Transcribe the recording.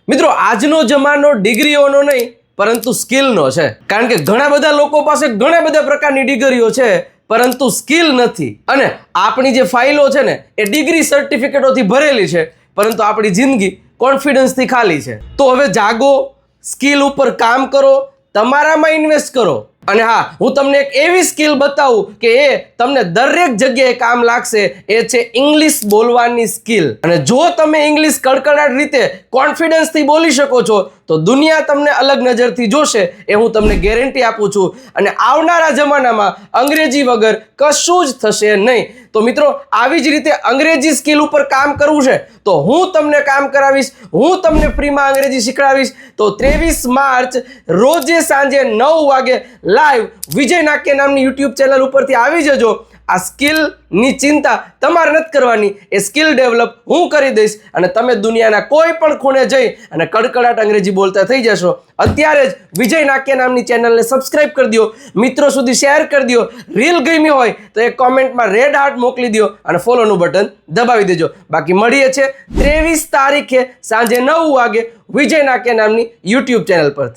મિત્રો આજનો જમાનો ડિગ્રીઓનો નહીં પરંતુ સ્કિલનો છે, કારણ કે ઘણા બધા લોકો પાસે ઘણા બધા પ્રકારની ડિગ્રીઓ છે પરંતુ સ્કિલ નથી. અને આપણી જે ફાઇલો છે ને એ ડિગ્રી સર્ટિફિકેટોથી ભરેલી છે, પરંતુ આપણી જિંદગી કોન્ફિડન્સથી ખાલી છે. તો હવે જાગો, સ્કિલ ઉપર કામ કરો, તમારામાં ઇન્વેસ્ટ કરો. અને હા, હું તમને એક એવી સ્કિલ બતાવું કે એ તમને દરેક જગ્યાએ કામ લાગશે. એ છે ઇંગ્લિશ બોલવાની સ્કિલ. અને જો તમે ઇંગ્લિશ કડકડાટ રીતે કોન્ફિડન્સથી બોલી શકો છો તો દુનિયા તમને અલગ નજરથી જોશે, એ હું તમને ગેરંટી આપું છું. અને આવનારા જમાનામાં અંગ્રેજી વગર કશું જ થશે નહીં. તો મિત્રો, આવી જ રીતે અંગ્રેજી સ્કિલ ઉપર કામ કરવું છે તો હું તમને કામ કરાવીશ, હું તમને ફ્રીમાં અંગ્રેજી શીખડાવીશ. તો 23 માર્ચ રોજે સાંજે 9 વાગે લાઈવ વિજય નાક્ય નામની યુટ્યુબ ચેનલ ઉપરથી આવી જજો. આ સ્કિલની ચિંતા તમારે નથી કરવાની, એ સ્કિલ ડેવલપ હું કરી દઈશ અને તમે દુનિયાના કોઈ પણ ખૂણે જઈ અને કડકડાટ અંગ્રેજી બોલતા થઈ જશો. અત્યારે જ વિજય નાક્ય નામની ચેનલને સબસ્ક્રાઇબ કરી દો, મિત્રો સુધી શેર કરી દો. રીલ ગમી હોય તો એક કોમેન્ટમાં રેડ હાર્ટ મોકલી દો અને ફોલોનું બટન દબાવી દેજો. બાકી મળીએ છે 23 તારીખે સાંજે 9 વાગે વિજય નાક્ય નામની યુટ્યુબ ચેનલ પરથી.